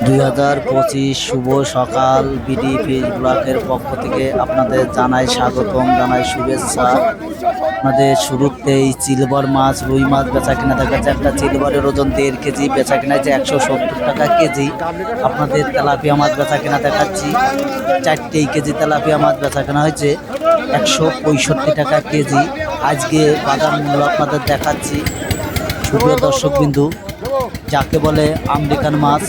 2025 শুভ সকাল BD fish ব্লকের পক্ষ থেকে আপনাদের জানাই স্বাগতম, জানাই শুভেচ্ছা। আমাদের শুরুতেই সিলভার মাছ, রুই মাছ বেচা কিনা দেখাচ্ছে। একটা সিলভারের ওজন 1.5 কেজি, বেচা কিনা হচ্ছে 170 টাকা কেজি। আপনাদের তেলাপিয়া মাছ বেচা কিনা দেখাচ্ছি। 4 কেজি তেলাপিয়া মাছ বেচা কেনা হয়েছে 165 টাকা কেজি। আজকে বাজার মূল্য আপনাদের দেখাচ্ছি। সুপ্রিয় দর্শকবিন্দু, যাকে বলে আমেরিকান মাছ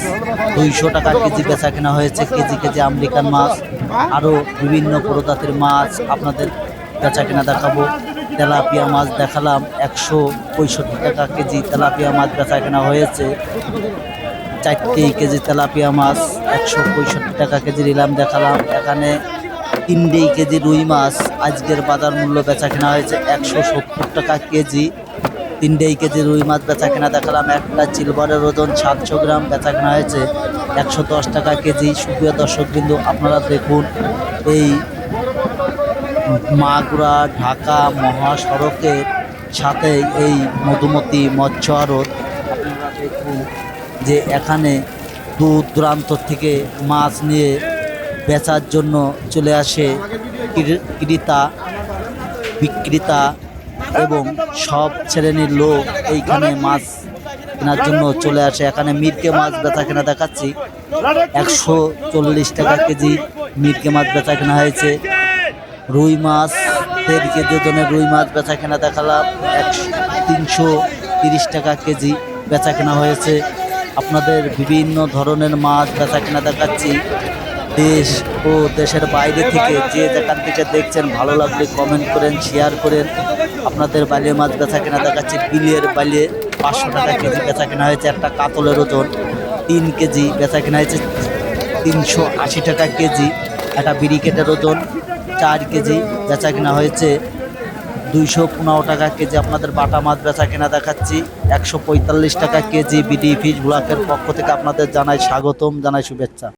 200 টাকা কেজি বেচা কেনা হয়েছে। কেজি আমেরিকান মাছ, আরও বিভিন্ন প্রজাতির মাছ আপনাদের বেচা কেনা দেখাবো। তেলাপিয়া মাছ দেখালাম 165 টাকা কেজি। তেলাপিয়া মাছ বেচা কেনা হয়েছে 4 কেজি তেলাপিয়া মাছ 165 টাকা কেজি নিলাম দেখালাম। এখানে 3 কেজি রুই মাছ আজকের বাজার মূল্য বেচা কেনা হয়েছে 170 টাকা কেজি। 3 কেজি রুই মাছ বেচা কেনা দেখালাম। একটা সিলভারের ওজন 700 গ্রাম বেচা কেনা হয়েছে 110 টাকা কেজি। সুপ্রিয় দর্শকবৃন্দ, আপনারা দেখুন এই মাগুরা ঢাকা মহাসড়কের সাথে এই মধুমতি মৎস্য আড়ত। আপনারা দেখুন যে এখানে দূর দূরান্ত থেকে মাছ নিয়ে বেচার জন্য চলে আসে ক্রেতা বিক্রেতা এবং সব শ্রেণীর লোক এইখানে মাছ কেনার জন্য চলে আসে। এখানে মিরকে মাছ বেচা কেনা দেখাচ্ছি 140 টাকা কেজি। মিরকে মাছ বেচা কেনা হয়েছে। রুই মাছ 1.5 কেজি ওজনের রুই মাছ বেচা কেনা দেখালাম 330 টাকা কেজি বেচা কেনা হয়েছে। আপনাদের বিভিন্ন ধরনের মাছ বেচা কেনা দেখাচ্ছি। দেশ ও দেশের বাইরে থেকে যে যেখান থেকে দেখছেন, ভালো লাগলে কমেন্ট করেন, শেয়ার করেন। আপনাদের বাইরে মাছ বেচা কেনা দেখাচ্ছি। বিলের বাইরে 500 টাকা কেজি বেচা কেনা হয়েছে। একটা কাতলের ওজন 3 কেজি বেচা কেনা হয়েছে 380 টাকা কেজি। একটা ব্রিকেটের ওজন 4 কেজি বেচা কেনা হয়েছে 215 টাকা কেজি। আপনাদের বাটা মাছ বেচা কেনা দেখাচ্ছি 145 টাকা কেজি। বিডি ফিশ ব্লকের পক্ষ থেকে আপনাদের জানাই স্বাগতম, জানাই শুভেচ্ছা।